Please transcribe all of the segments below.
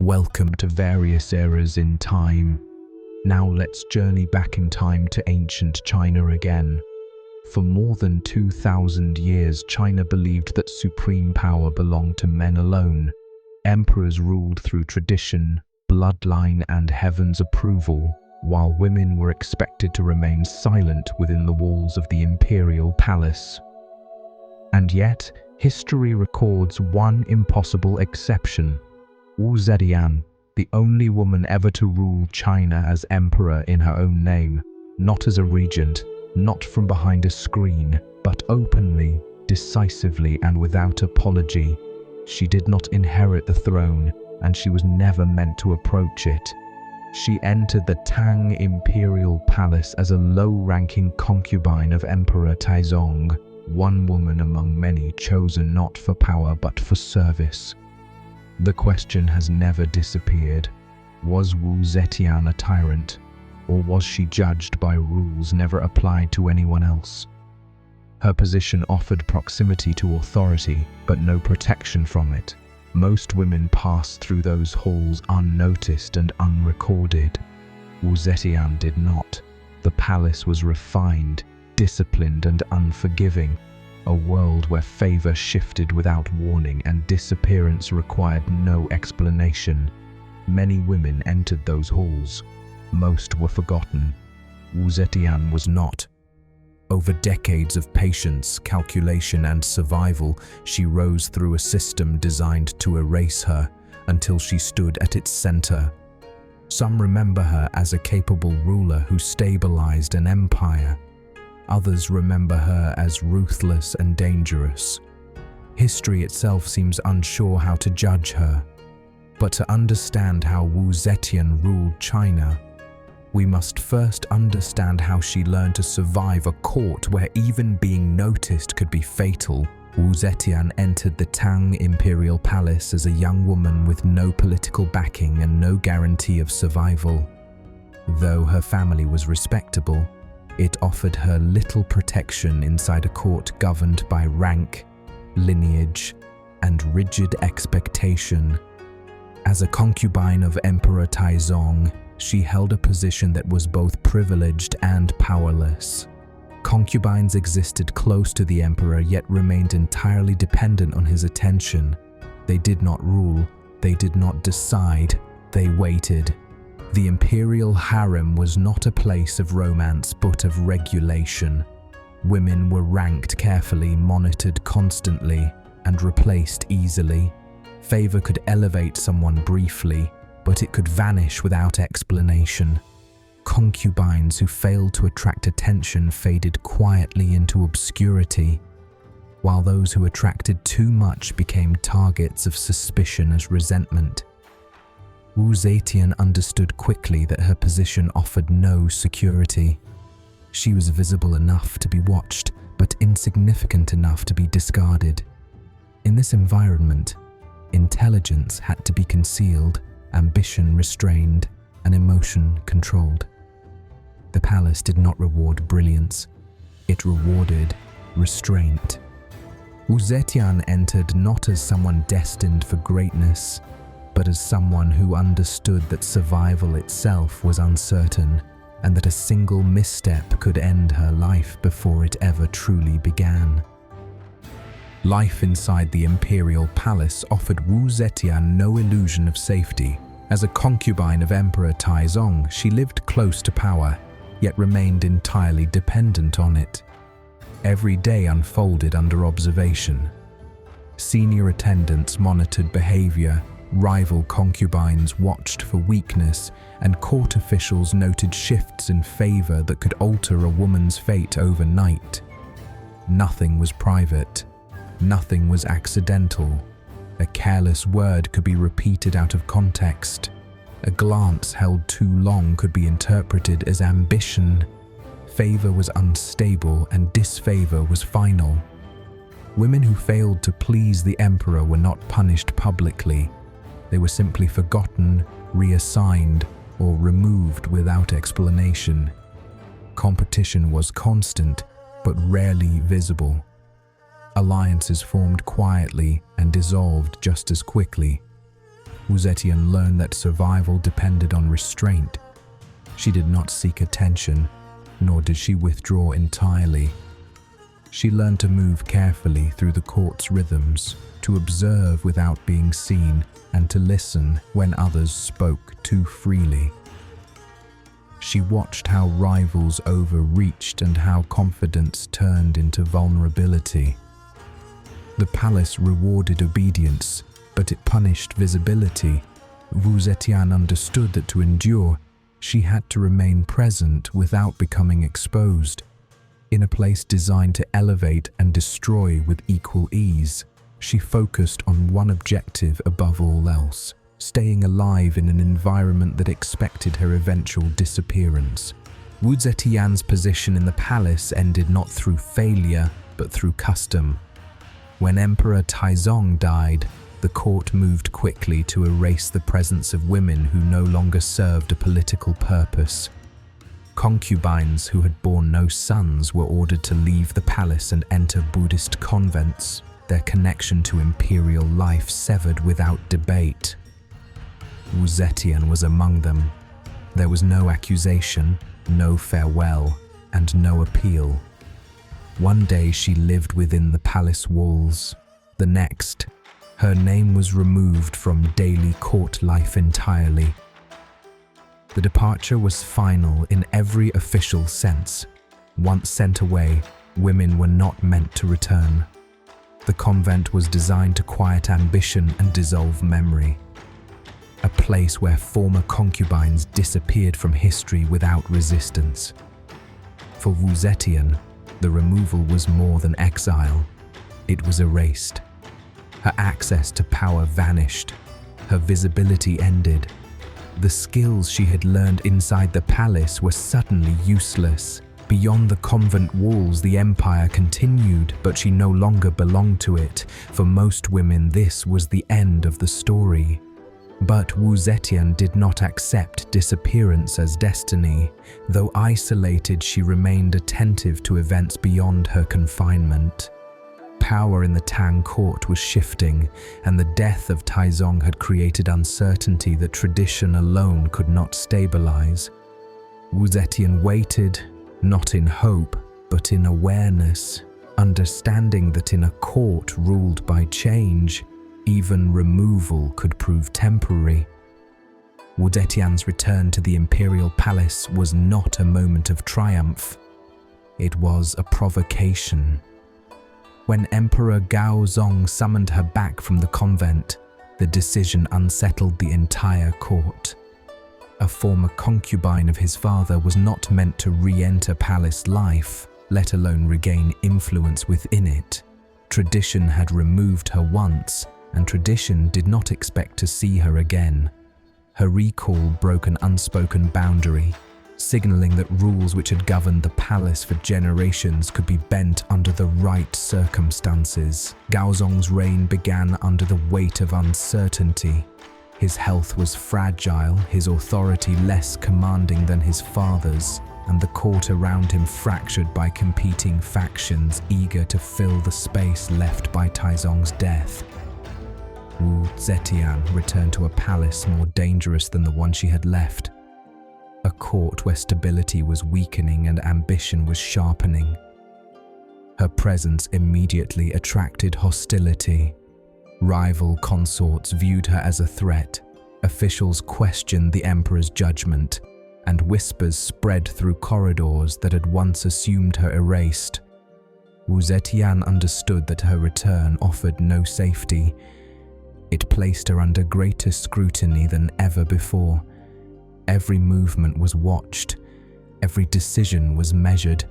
Welcome to various eras in time. Now let's journey back in time to ancient China again. For more than 2,000 years, China believed that supreme power belonged to men alone. Emperors ruled through tradition, bloodline, and heaven's approval, while women were expected to remain silent within the walls of the imperial palace. And yet, history records one impossible exception. Wu Zetian, the only woman ever to rule China as emperor in her own name, not as a regent, not from behind a screen, but openly, decisively, and without apology. She did not inherit the throne, and she was never meant to approach it. She entered the Tang Imperial Palace as a low-ranking concubine of Emperor Taizong, one woman among many chosen not for power but for service. The question has never disappeared. Was Wu Zetian a tyrant, or was she judged by rules never applied to anyone else? Her position offered proximity to authority, but no protection from it. Most women passed through those halls unnoticed and unrecorded. Wu Zetian did not. The palace was refined, disciplined, and unforgiving. A world where favor shifted without warning and disappearance required no explanation. Many women entered those halls. Most were forgotten. Wu Zetian was not. Over decades of patience, calculation, and survival, she rose through a system designed to erase her until she stood at its center. Some remember her as a capable ruler who stabilized an empire. Others remember her as ruthless and dangerous. History itself seems unsure how to judge her. But to understand how Wu Zetian ruled China, we must first understand how she learned to survive a court where even being noticed could be fatal. Wu Zetian entered the Tang Imperial Palace as a young woman with no political backing and no guarantee of survival. Though her family was respectable, it offered her little protection inside a court governed by rank, lineage, and rigid expectation. As a concubine of Emperor Taizong, she held a position that was both privileged and powerless. Concubines existed close to the emperor yet remained entirely dependent on his attention. They did not rule, they did not decide, they waited. The imperial harem was not a place of romance but of regulation. Women were ranked carefully, monitored constantly, and replaced easily. Favor could elevate someone briefly, but it could vanish without explanation. Concubines who failed to attract attention faded quietly into obscurity, while those who attracted too much became targets of suspicion as resentment. Wu Zetian understood quickly that her position offered no security. She was visible enough to be watched, but insignificant enough to be discarded. In this environment, intelligence had to be concealed, ambition restrained, and emotion controlled. The palace did not reward brilliance, it rewarded restraint. Wu Zetian entered not as someone destined for greatness, but as someone who understood that survival itself was uncertain and that a single misstep could end her life before it ever truly began. Life inside the imperial palace offered Wu Zetian no illusion of safety. As a concubine of Emperor Taizong, she lived close to power, yet remained entirely dependent on it. Every day unfolded under observation. Senior attendants monitored behavior, rival concubines watched for weakness, and court officials noted shifts in favor that could alter a woman's fate overnight. Nothing was private. Nothing was accidental. A careless word could be repeated out of context. A glance held too long could be interpreted as ambition. Favor was unstable and disfavor was final. Women who failed to please the emperor were not punished publicly. They were simply forgotten, reassigned, or removed without explanation. Competition was constant, but rarely visible. Alliances formed quietly and dissolved just as quickly. Wu Zetian learned that survival depended on restraint. She did not seek attention, nor did she withdraw entirely. She learned to move carefully through the court's rhythms, to observe without being seen, and to listen when others spoke too freely. She watched how rivals overreached and how confidence turned into vulnerability. The palace rewarded obedience, but it punished visibility. Wu Zetian understood that to endure, she had to remain present without becoming exposed. In a place designed to elevate and destroy with equal ease, she focused on one objective above all else: staying alive in an environment that expected her eventual disappearance. Wu Zetian's position in the palace ended not through failure, but through custom. When Emperor Taizong died, the court moved quickly to erase the presence of women who no longer served a political purpose. Concubines who had borne no sons were ordered to leave the palace and enter Buddhist convents, their connection to imperial life severed without debate. Wu Zetian was among them. There was no accusation, no farewell, and no appeal. One day she lived within the palace walls. The next, her name was removed from daily court life entirely. The departure was final in every official sense. Once sent away, women were not meant to return. The convent was designed to quiet ambition and dissolve memory. A place where former concubines disappeared from history without resistance. For Wu Zetian, the removal was more than exile. It was erased. Her access to power vanished. Her visibility ended. The skills she had learned inside the palace were suddenly useless. Beyond the convent walls, the empire continued, but she no longer belonged to it. For most women, this was the end of the story. But Wu Zetian did not accept disappearance as destiny. Though isolated, she remained attentive to events beyond her confinement. Power in the Tang court was shifting, and the death of Taizong had created uncertainty that tradition alone could not stabilize. Wu Zetian waited, not in hope, but in awareness, understanding that in a court ruled by change, even removal could prove temporary. Wu Zetian's return to the imperial palace was not a moment of triumph. It was a provocation. When Emperor Gaozong summoned her back from the convent, the decision unsettled the entire court. A former concubine of his father was not meant to re-enter palace life, let alone regain influence within it. Tradition had removed her once, and tradition did not expect to see her again. Her recall broke an unspoken boundary, signaling that rules which had governed the palace for generations could be bent under the right circumstances. Gaozong's reign began under the weight of uncertainty. His health was fragile, his authority less commanding than his father's, and the court around him fractured by competing factions eager to fill the space left by Taizong's death. Wu Zetian returned to a palace more dangerous than the one she had left. A court where stability was weakening and ambition was sharpening. Her presence immediately attracted hostility. Rival consorts viewed her as a threat. Officials questioned the emperor's judgment, and whispers spread through corridors that had once assumed her erased. Wu Zetian understood that her return offered no safety. It placed her under greater scrutiny than ever before. Every movement was watched, every decision was measured.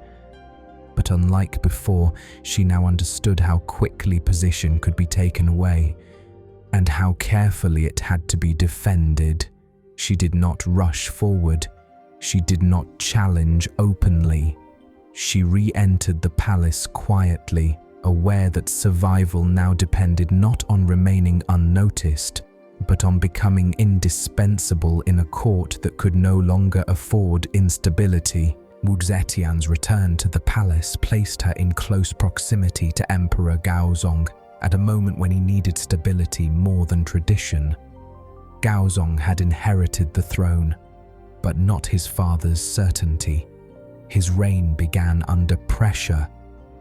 But unlike before, she now understood how quickly position could be taken away, and how carefully it had to be defended. She did not rush forward. She did not challenge openly. She re-entered the palace quietly, aware that survival now depended not on remaining unnoticed, but on becoming indispensable in a court that could no longer afford instability. Wu Zetian's return to the palace placed her in close proximity to Emperor Gaozong at a moment when he needed stability more than tradition. Gaozong had inherited the throne, but not his father's certainty. His reign began under pressure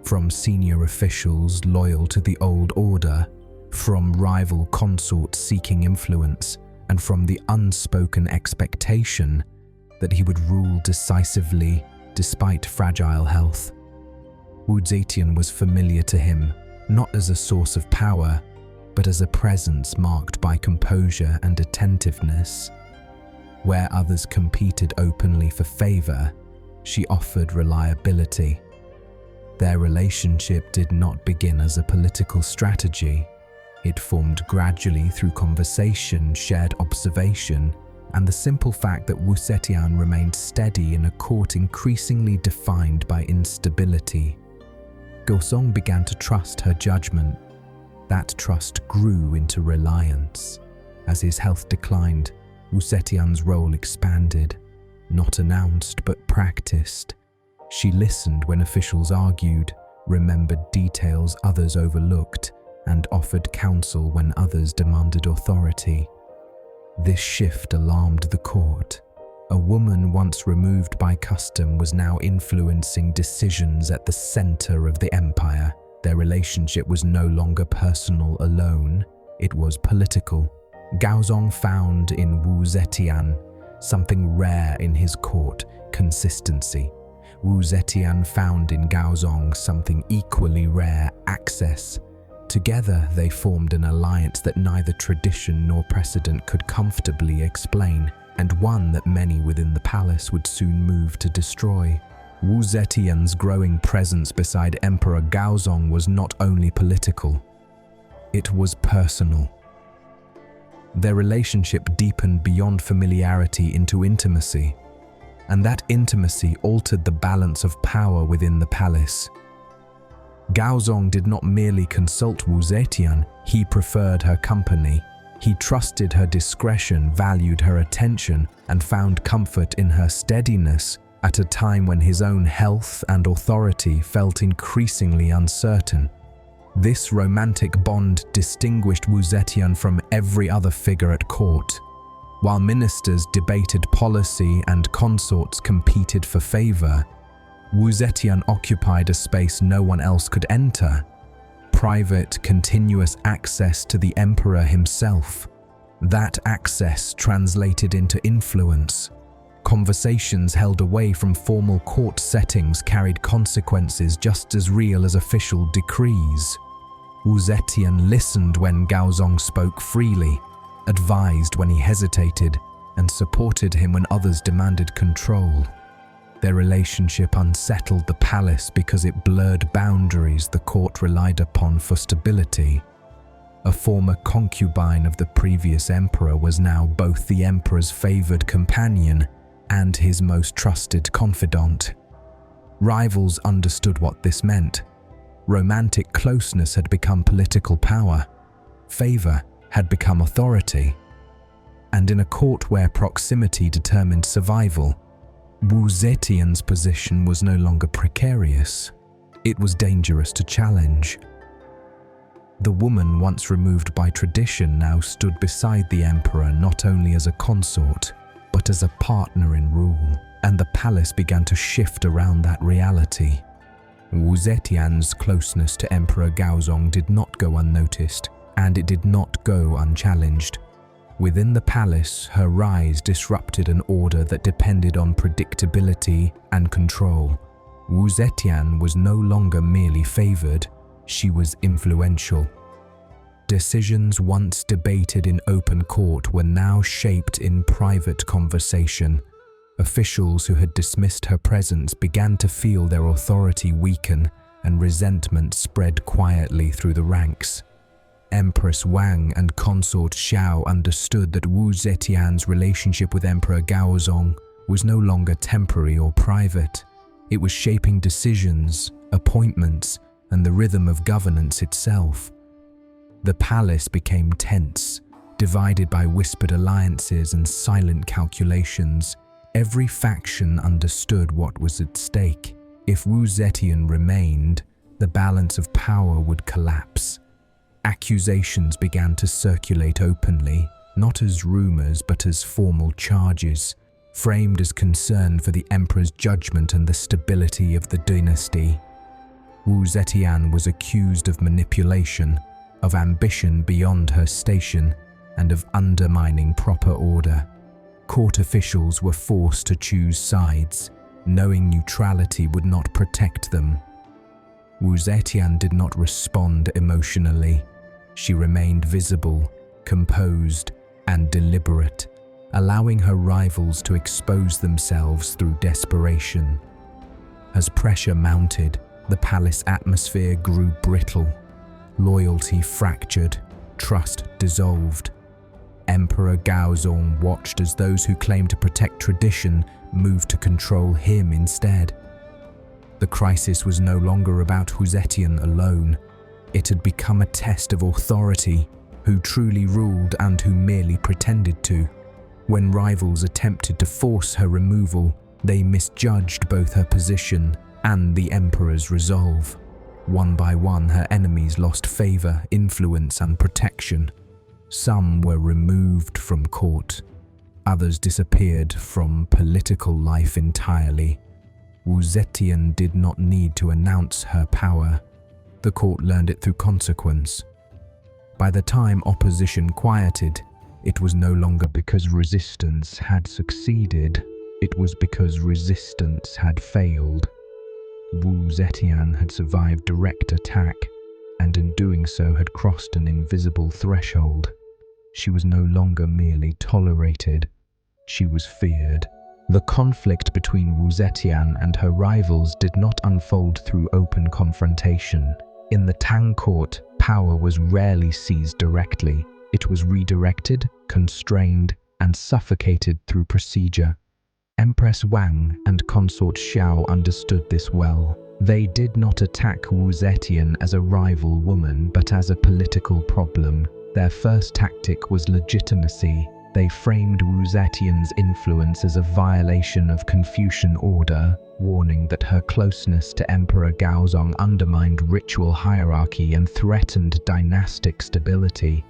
from senior officials loyal to the old order, from rival consorts seeking influence, and from the unspoken expectation that he would rule decisively despite fragile health. Wu Zetian was familiar to him, not as a source of power, but as a presence marked by composure and attentiveness. Where others competed openly for favor, she offered reliability. Their relationship did not begin as a political strategy. It formed gradually through conversation, shared observation, and the simple fact that Wu Zetian remained steady in a court increasingly defined by instability. Gaozong began to trust her judgment. That trust grew into reliance. As his health declined, Wu Zetian's role expanded, not announced but practiced. She listened when officials argued, remembered details others overlooked, and offered counsel when others demanded authority. This shift alarmed the court. A woman once removed by custom was now influencing decisions at the center of the empire. Their relationship was no longer personal alone, it was political. Gaozong found in Wu Zetian something rare in his court: consistency. Wu Zetian found in Gaozong something equally rare: access. Together they formed an alliance that neither tradition nor precedent could comfortably explain, and one that many within the palace would soon move to destroy. Wu Zetian's growing presence beside Emperor Gaozong was not only political, it was personal. Their relationship deepened beyond familiarity into intimacy, and that intimacy altered the balance of power within the palace. Gaozong did not merely consult Wu Zetian, he preferred her company. He trusted her discretion, valued her attention, and found comfort in her steadiness at a time when his own health and authority felt increasingly uncertain. This romantic bond distinguished Wu Zetian from every other figure at court. While ministers debated policy and consorts competed for favor, Wu Zetian occupied a space no one else could enter: private, continuous access to the emperor himself. That access translated into influence. Conversations held away from formal court settings carried consequences just as real as official decrees. Wu Zetian listened when Gaozong spoke freely, advised when he hesitated, and supported him when others demanded control. Their relationship unsettled the palace because it blurred boundaries the court relied upon for stability. A former concubine of the previous emperor was now both the emperor's favored companion and his most trusted confidant. Rivals understood what this meant. Romantic closeness had become political power. Favor had become authority. And in a court where proximity determined survival, Wu Zetian's position was no longer precarious. It was dangerous to challenge. The woman once removed by tradition now stood beside the emperor not only as a consort, but as a partner in rule, and the palace began to shift around that reality. Wu Zetian's closeness to Emperor Gaozong did not go unnoticed, and it did not go unchallenged. Within the palace, her rise disrupted an order that depended on predictability and control. Wu Zetian was no longer merely favored, she was influential. Decisions once debated in open court were now shaped in private conversation. Officials who had dismissed her presence began to feel their authority weaken, and resentment spread quietly through the ranks. Empress Wang and consort Xiao understood that Wu Zetian's relationship with Emperor Gaozong was no longer temporary or private. It was shaping decisions, appointments, and the rhythm of governance itself. The palace became tense, divided by whispered alliances and silent calculations. Every faction understood what was at stake. If Wu Zetian remained, the balance of power would collapse. Accusations began to circulate openly. not as rumors but as formal charges, framed as concern for the emperor's judgment and the stability of the dynasty. Wu Zetian was accused of manipulation, of ambition beyond her station, and of undermining proper order. Court officials were forced to choose sides, knowing neutrality would not protect them. Wu Zetian did not respond emotionally. She remained visible, composed, and deliberate, allowing her rivals to expose themselves through desperation. As pressure mounted, the palace atmosphere grew brittle. Loyalty fractured, trust dissolved. Emperor Gaozong watched as those who claimed to protect tradition moved to control him instead. The crisis was no longer about Wu Zetian alone. It had become a test of authority, who truly ruled and who merely pretended to. When rivals attempted to force her removal, they misjudged both her position and the emperor's resolve. One by one, her enemies lost favor, influence, and protection. Some were removed from court. Others disappeared from political life entirely. Wu Zetian did not need to announce her power. The court learned it through consequence. By the time opposition quieted, it was no longer because resistance had succeeded. It was because resistance had failed. Wu Zetian had survived direct attack, and in doing so had crossed an invisible threshold. She was no longer merely tolerated, she was feared. The conflict between Wu Zetian and her rivals did not unfold through open confrontation. In the Tang court, power was rarely seized directly. It was redirected, constrained, and suffocated through procedure. Empress Wang and consort Xiao understood this well. They did not attack Wu Zetian as a rival woman, but as a political problem. Their first tactic was legitimacy. They framed Wu Zetian's influence as a violation of Confucian order, warning that her closeness to Emperor Gaozong undermined ritual hierarchy and threatened dynastic stability.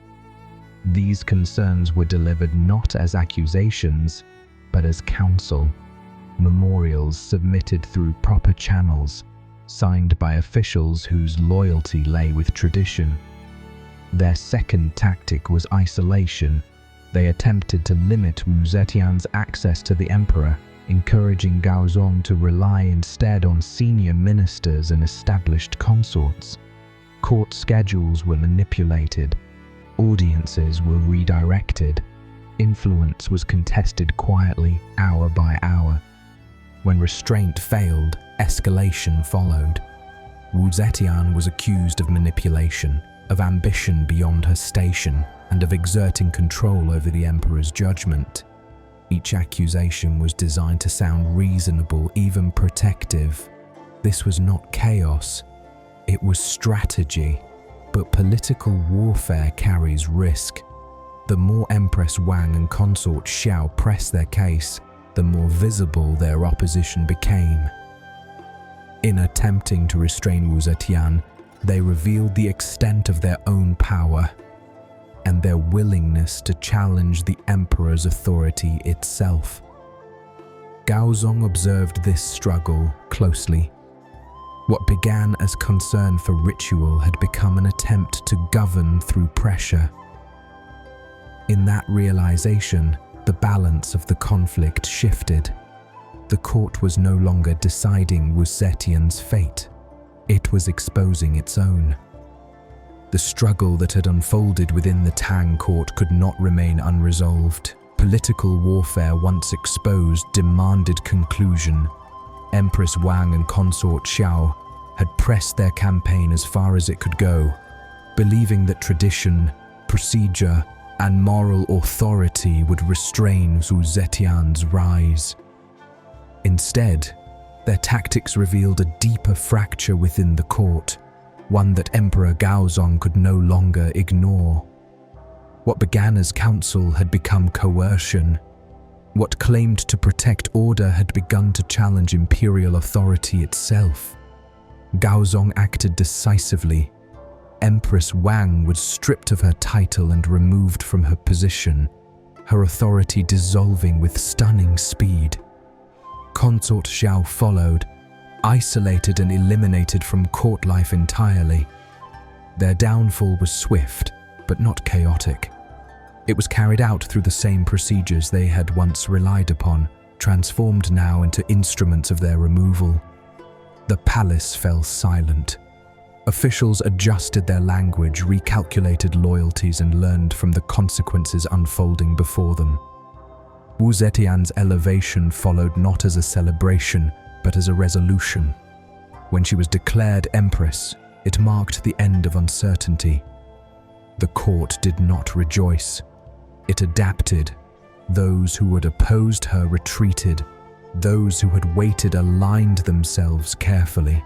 These concerns were delivered not as accusations, but as counsel, memorials submitted through proper channels, signed by officials whose loyalty lay with tradition. Their second tactic was isolation. They attempted to limit Wu Zetian's access to the emperor, encouraging Gaozong to rely instead on senior ministers and established consorts. Court schedules were manipulated. Audiences were redirected. Influence was contested quietly, hour by hour. When restraint failed, escalation followed. Wu Zetian was accused of manipulation, of ambition beyond her station, and of exerting control over the emperor's judgment. Each accusation was designed to sound reasonable, even protective. This was not chaos, it was strategy. But political warfare carries risk. The more Empress Wang and consort Xiao pressed their case, the more visible their opposition became. In attempting to restrain Wu Zetian, they revealed the extent of their own power and their willingness to challenge the emperor's authority itself. Gaozong observed this struggle closely. What began as concern for ritual had become an attempt to govern through pressure. In that realization, the balance of the conflict shifted. The court was no longer deciding Wu Zetian's fate. It was exposing its own. The struggle that had unfolded within the Tang court could not remain unresolved. Political warfare, once exposed, demanded conclusion. Empress Wang and consort Xiao had pressed their campaign as far as it could go, believing that tradition, procedure, and moral authority would restrain Wu Zetian's rise. Instead, their tactics revealed a deeper fracture within the court, one that Emperor Gaozong could no longer ignore. What began as counsel had become coercion. What claimed to protect order had begun to challenge imperial authority itself. Gaozong acted decisively. Empress Wang was stripped of her title and removed from her position, her authority dissolving with stunning speed. Consort Xiao followed, isolated and eliminated from court life entirely. Their downfall was swift, but not chaotic. It was carried out through the same procedures they had once relied upon, transformed now into instruments of their removal. The palace fell silent. Officials adjusted their language, recalculated loyalties, and learned from the consequences unfolding before them. Wu Zetian's elevation followed not as a celebration, but as a resolution. When she was declared empress, it marked the end of uncertainty. The court did not rejoice. It adapted. Those who had opposed her retreated. Those who had waited aligned themselves carefully.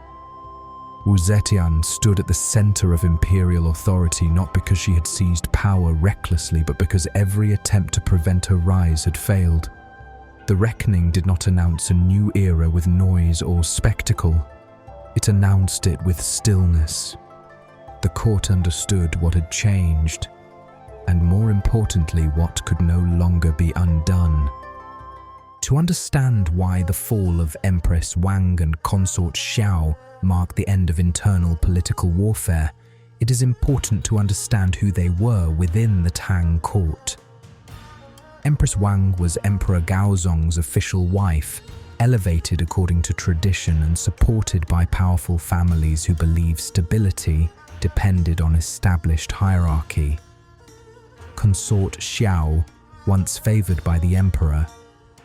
Wu Zetian stood at the center of imperial authority not because she had seized power recklessly, but because every attempt to prevent her rise had failed. The reckoning did not announce a new era with noise or spectacle. It announced it with stillness. The court understood what had changed, and more importantly, what could no longer be undone. To understand why the fall of Empress Wang and consort Xiao marked the end of internal political warfare, it is important to understand who they were within the Tang court. Empress Wang was Emperor Gaozong's official wife, elevated according to tradition and supported by powerful families who believed stability depended on established hierarchy. Consort Xiao, once favored by the emperor,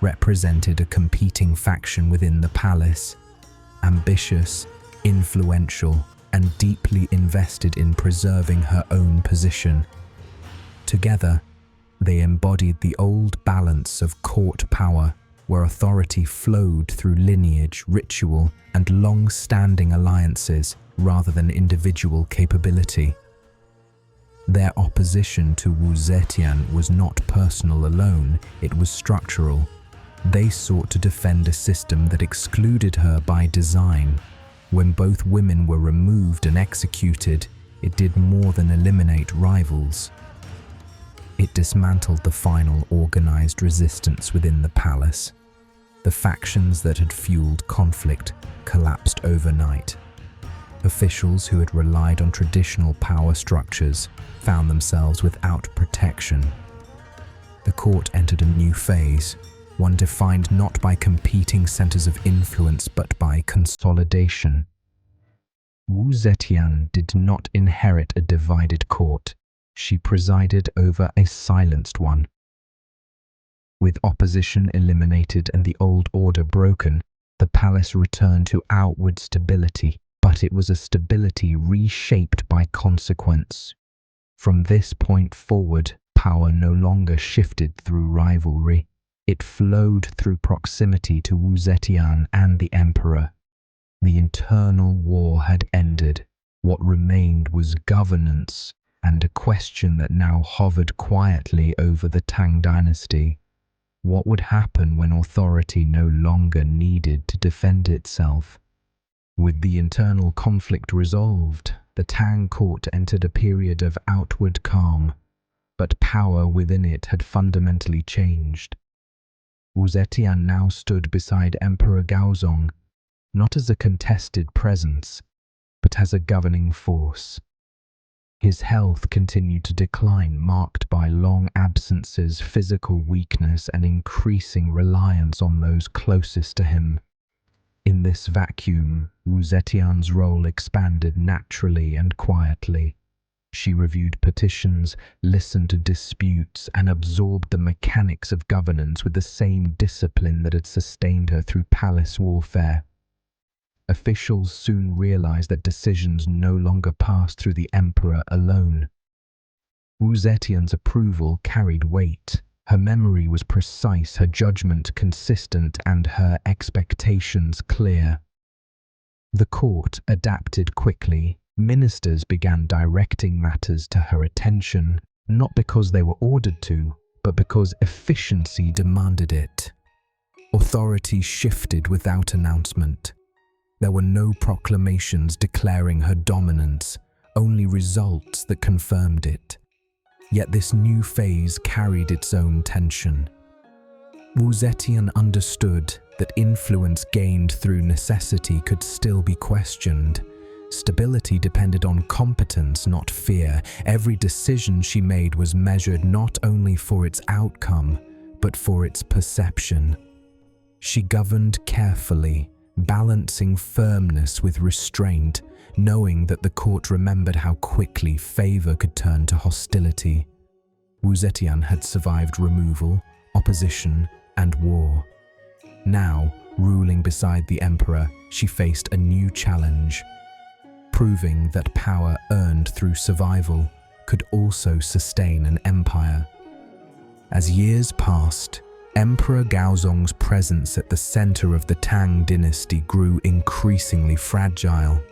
represented a competing faction within the palace, ambitious, influential, and deeply invested in preserving her own position. Together, they embodied the old balance of court power, where authority flowed through lineage, ritual, and long-standing alliances rather than individual capability. Their opposition to Wu Zetian was not personal alone, it was structural. They sought to defend a system that excluded her by design. When both women were removed and executed, it did more than eliminate rivals. It dismantled the final organized resistance within the palace. The factions that had fueled conflict collapsed overnight. Officials who had relied on traditional power structures found themselves without protection. The court entered a new phase, one defined not by competing centers of influence but by consolidation. Wu Zetian did not inherit a divided court. She presided over a silenced one. With opposition eliminated and the old order broken, the palace returned to outward stability, but it was a stability reshaped by consequence. From this point forward, power no longer shifted through rivalry. It flowed through proximity to Wu Zetian and the emperor. The internal war had ended. What remained was governance, and a question that now hovered quietly over the Tang Dynasty. What would happen when authority no longer needed to defend itself? With the internal conflict resolved, the Tang court entered a period of outward calm, but power within it had fundamentally changed. Wu Zetian now stood beside Emperor Gaozong, not as a contested presence, but as a governing force. His health continued to decline, marked by long absences, physical weakness, and increasing reliance on those closest to him. In this vacuum, Wu Zetian's role expanded naturally and quietly. She reviewed petitions, listened to disputes, and absorbed the mechanics of governance with the same discipline that had sustained her through palace warfare. Officials soon realized that decisions no longer passed through the emperor alone. Wu Zetian's approval carried weight. Her memory was precise, her judgment consistent, and her expectations clear. The court adapted quickly. Ministers began directing matters to her attention, not because they were ordered to, but because efficiency demanded it. Authority shifted without announcement. There were no proclamations declaring her dominance, only results that confirmed it. Yet this new phase carried its own tension. Wu Zetian understood that influence gained through necessity could still be questioned. Stability depended on competence, not fear. Every decision she made was measured not only for its outcome, but for its perception. She governed carefully, balancing firmness with restraint, knowing that the court remembered how quickly favor could turn to hostility. Wu Zetian had survived removal, opposition, and war. Now, ruling beside the emperor, she faced a new challenge, proving that power earned through survival could also sustain an empire. As years passed, Emperor Gaozong's presence at the center of the Tang Dynasty grew increasingly fragile.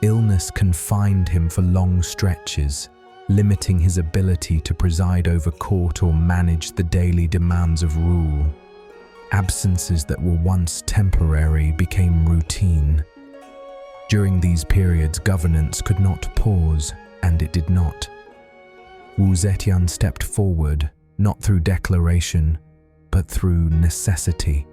Illness confined him for long stretches, limiting his ability to preside over court or manage the daily demands of rule. Absences that were once temporary became routine. During these periods, governance could not pause, and it did not. Wu Zetian stepped forward, not through declaration, but through necessity.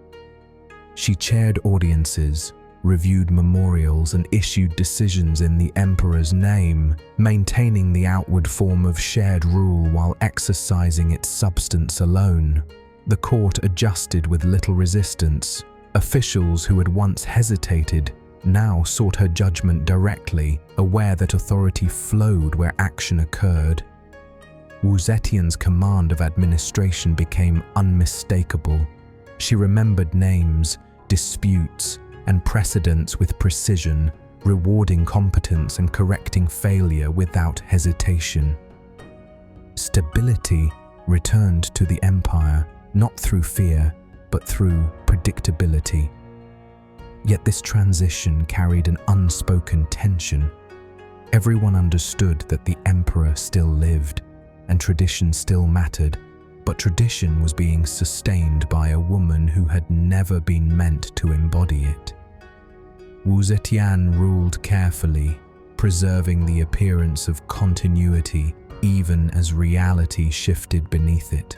She chaired audiences, reviewed memorials, and issued decisions in the emperor's name, maintaining the outward form of shared rule while exercising its substance alone. The court adjusted with little resistance. Officials who had once hesitated now sought her judgment directly, aware that authority flowed where action occurred. Wu Zetian's command of administration became unmistakable. She remembered names, disputes, and precedents with precision, rewarding competence and correcting failure without hesitation. Stability returned to the empire, not through fear, but through predictability. Yet this transition carried an unspoken tension. Everyone understood that the emperor still lived, and tradition still mattered, but tradition was being sustained by a woman who had never been meant to embody it. Wu Zetian ruled carefully, preserving the appearance of continuity even as reality shifted beneath it.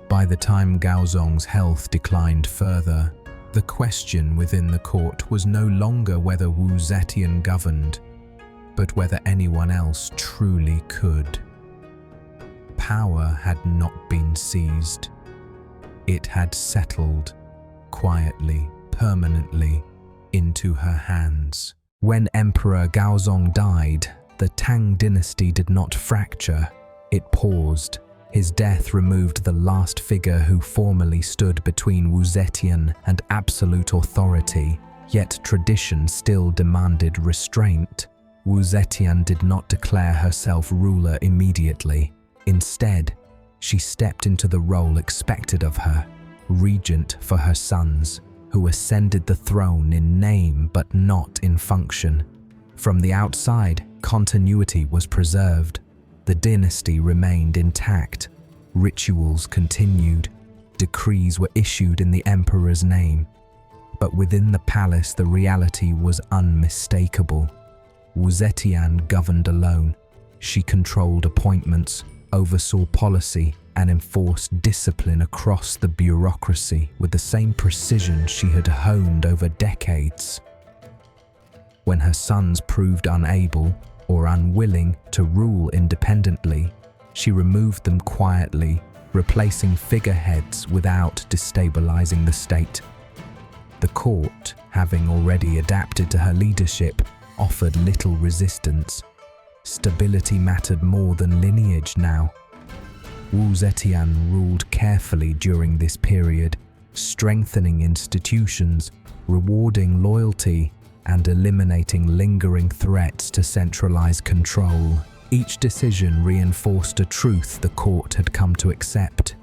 By the time Gaozong's health declined further, the question within the court was no longer whether Wu Zetian governed, but whether anyone else truly could. Power had not been seized. It had settled, quietly, permanently, into her hands. When Emperor Gaozong died, the Tang Dynasty did not fracture, it paused. His death removed the last figure who formerly stood between Wu Zetian and absolute authority, yet tradition still demanded restraint. Wu Zetian did not declare herself ruler immediately. Instead, she stepped into the role expected of her, regent for her sons, who ascended the throne in name but not in function. From the outside, continuity was preserved. The dynasty remained intact. Rituals continued. Decrees were issued in the emperor's name. But within the palace, the reality was unmistakable. Wu Zetian governed alone. She controlled appointments, oversaw policy, and enforced discipline across the bureaucracy with the same precision she had honed over decades. When her sons proved unable or unwilling to rule independently, she removed them quietly, replacing figureheads without destabilizing the state. The court, having already adapted to her leadership, offered little resistance. Stability mattered more than lineage now. Wu Zetian ruled carefully during this period, strengthening institutions, rewarding loyalty, and eliminating lingering threats to centralize control. Each decision reinforced a truth the court had come to accept.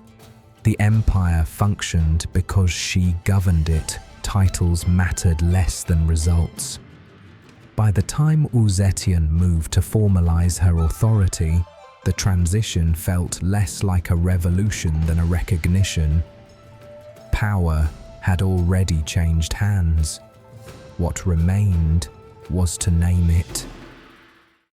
The empire functioned because she governed it. Titles mattered less than results. By the time Wu Zetian moved to formalize her authority, the transition felt less like a revolution than a recognition. Power had already changed hands. What remained was to name it.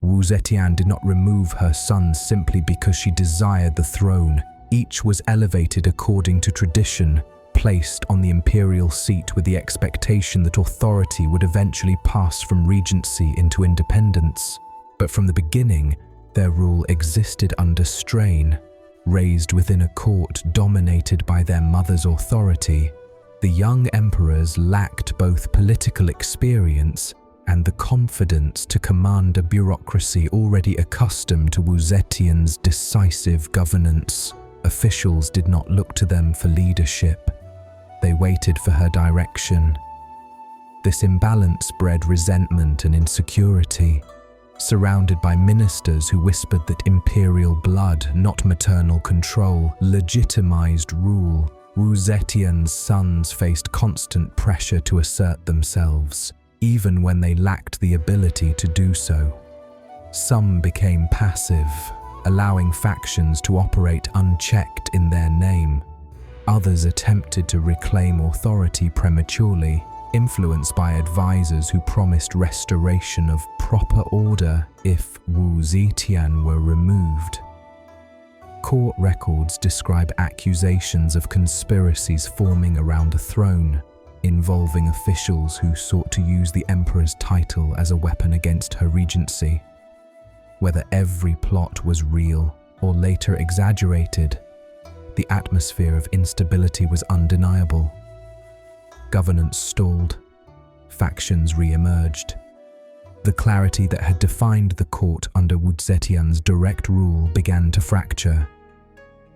Wu Zetian did not remove her sons simply because she desired the throne. Each was elevated according to tradition, placed on the imperial seat with the expectation that authority would eventually pass from regency into independence. But from the beginning, their rule existed under strain, raised within a court dominated by their mother's authority. The young emperors lacked both political experience and the confidence to command a bureaucracy already accustomed to Wu Zetian's decisive governance. Officials did not look to them for leadership. They waited for her direction. This imbalance bred resentment and insecurity. Surrounded by ministers who whispered that imperial blood, not maternal control, legitimized rule, Wu Zetian's sons faced constant pressure to assert themselves, even when they lacked the ability to do so. Some became passive, allowing factions to operate unchecked in their name. Others attempted to reclaim authority prematurely, influenced by advisors who promised restoration of proper order if Wu Zetian were removed. Court records describe accusations of conspiracies forming around the throne, involving officials who sought to use the emperor's title as a weapon against her regency. Whether every plot was real or later exaggerated, the atmosphere of instability was undeniable. Governance stalled, factions re-emerged. The clarity that had defined the court under Wu Zetian's direct rule began to fracture.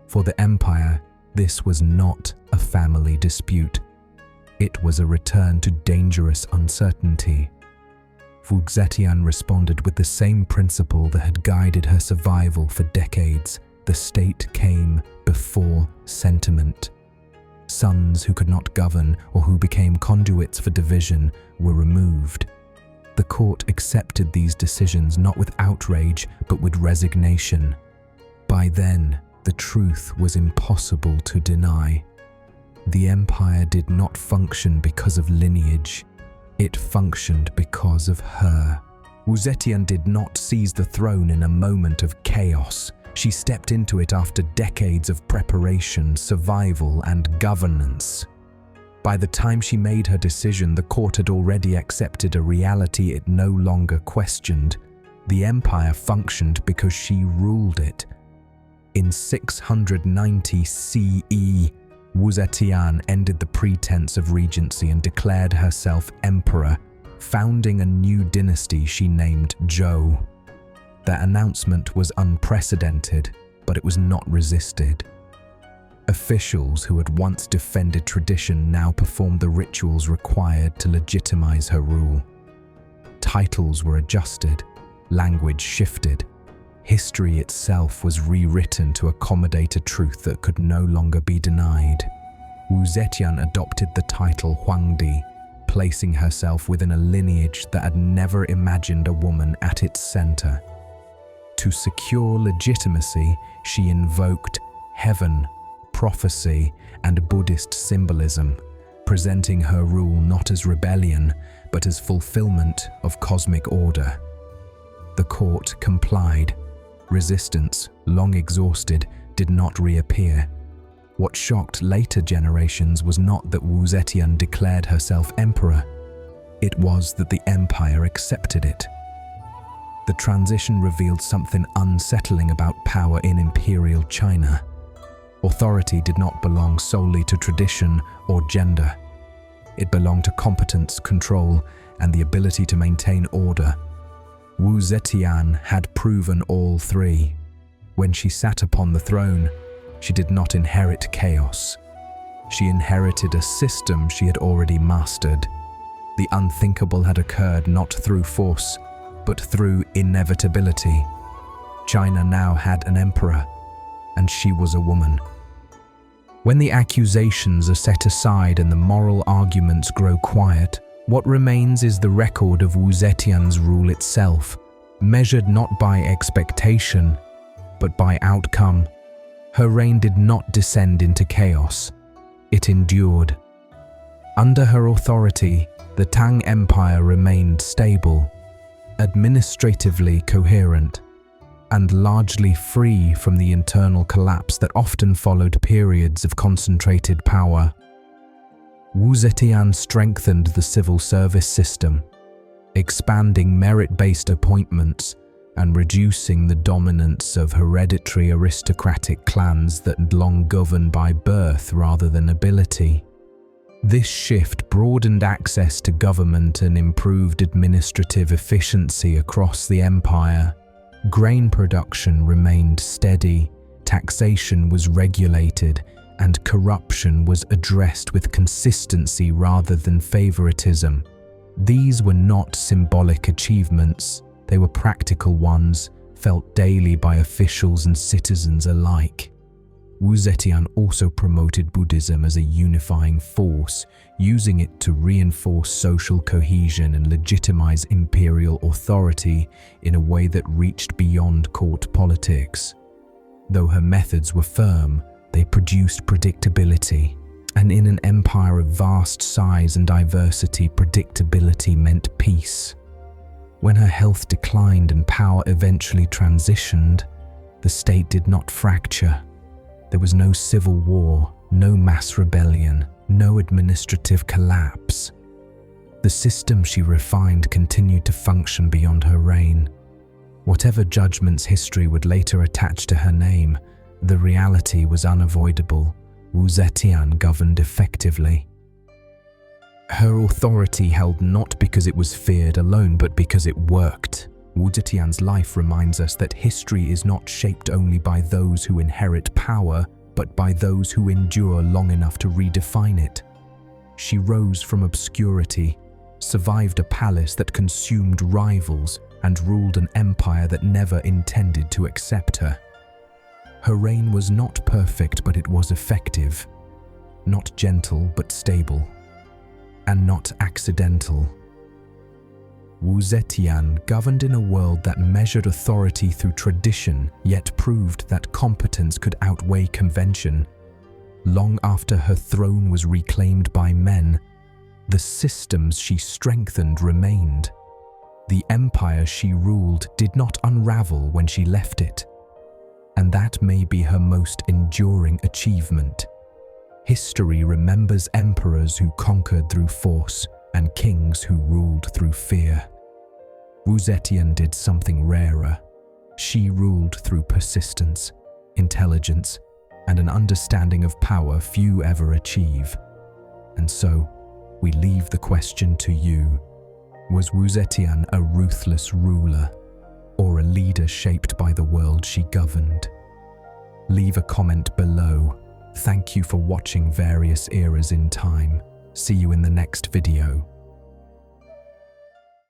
For the empire, this was not a family dispute. It was a return to dangerous uncertainty. Wu Zetian responded with the same principle that had guided her survival for decades. The state came before sentiment. Sons who could not govern or who became conduits for division were removed. The court accepted these decisions not with outrage but with resignation. By then, the truth was impossible to deny. The empire did not function because of lineage. It functioned because of her. Wu Zetian did not seize the throne in a moment of chaos. She stepped into it after decades of preparation, survival, and governance. By the time she made her decision, the court had already accepted a reality it no longer questioned. The empire functioned because she ruled it. In 690 CE, Wu Zetian ended the pretense of regency and declared herself emperor, founding a new dynasty she named Zhou. Their announcement was unprecedented, but it was not resisted. Officials who had once defended tradition now performed the rituals required to legitimize her rule. Titles were adjusted, language shifted. History itself was rewritten to accommodate a truth that could no longer be denied. Wu Zetian adopted the title Huangdi, placing herself within a lineage that had never imagined a woman at its center. To secure legitimacy, she invoked heaven, prophecy, and Buddhist symbolism, presenting her rule not as rebellion, but as fulfillment of cosmic order. The court complied. Resistance, long exhausted, did not reappear. What shocked later generations was not that Wu Zetian declared herself emperor. It was that the empire accepted it. The transition revealed something unsettling about power in Imperial China. Authority did not belong solely to tradition or gender. It belonged to competence, control, and the ability to maintain order. Wu Zetian had proven all three. When she sat upon the throne, she did not inherit chaos. She inherited a system she had already mastered. The unthinkable had occurred not through force, but through inevitability. China now had an emperor, and she was a woman. When the accusations are set aside and the moral arguments grow quiet, what remains is the record of Wu Zetian's rule itself, measured not by expectation, but by outcome. Her reign did not descend into chaos. It endured. Under her authority, the Tang Empire remained stable. administratively coherent, and largely free from the internal collapse that often followed periods of concentrated power. Wu Zetian strengthened the civil service system, expanding merit-based appointments and reducing the dominance of hereditary aristocratic clans that had long governed by birth rather than ability. This shift broadened access to government and improved administrative efficiency across the empire. Grain production remained steady, taxation was regulated, and corruption was addressed with consistency rather than favoritism. These were not symbolic achievements, they were practical ones, felt daily by officials and citizens alike. Wu Zetian also promoted Buddhism as a unifying force, using it to reinforce social cohesion and legitimize imperial authority in a way that reached beyond court politics. Though her methods were firm, they produced predictability. And in an empire of vast size and diversity, predictability meant peace. When her health declined and power eventually transitioned, the state did not fracture. There was no civil war, no mass rebellion, no administrative collapse. The system she refined continued to function beyond her reign. Whatever judgments history would later attach to her name, the reality was unavoidable. Wu Zetian governed effectively. Her authority held not because it was feared alone, but because it worked. Wu Zetian's life reminds us that history is not shaped only by those who inherit power, but by those who endure long enough to redefine it. She rose from obscurity, survived a palace that consumed rivals, and ruled an empire that never intended to accept her. Her reign was not perfect, but it was effective. Not gentle, but stable. And not accidental. Wu Zetian governed in a world that measured authority through tradition, yet proved that competence could outweigh convention. Long after her throne was reclaimed by men, the systems she strengthened remained. The empire she ruled did not unravel when she left it. And that may be her most enduring achievement. History remembers emperors who conquered through force and kings who ruled through fear. Wu Zetian did something rarer. She ruled through persistence, intelligence, and an understanding of power few ever achieve. And so, we leave the question to you. Was Wu Zetian a ruthless ruler, or a leader shaped by the world she governed? Leave a comment below. Thank you for watching various eras in time. See you in the next video.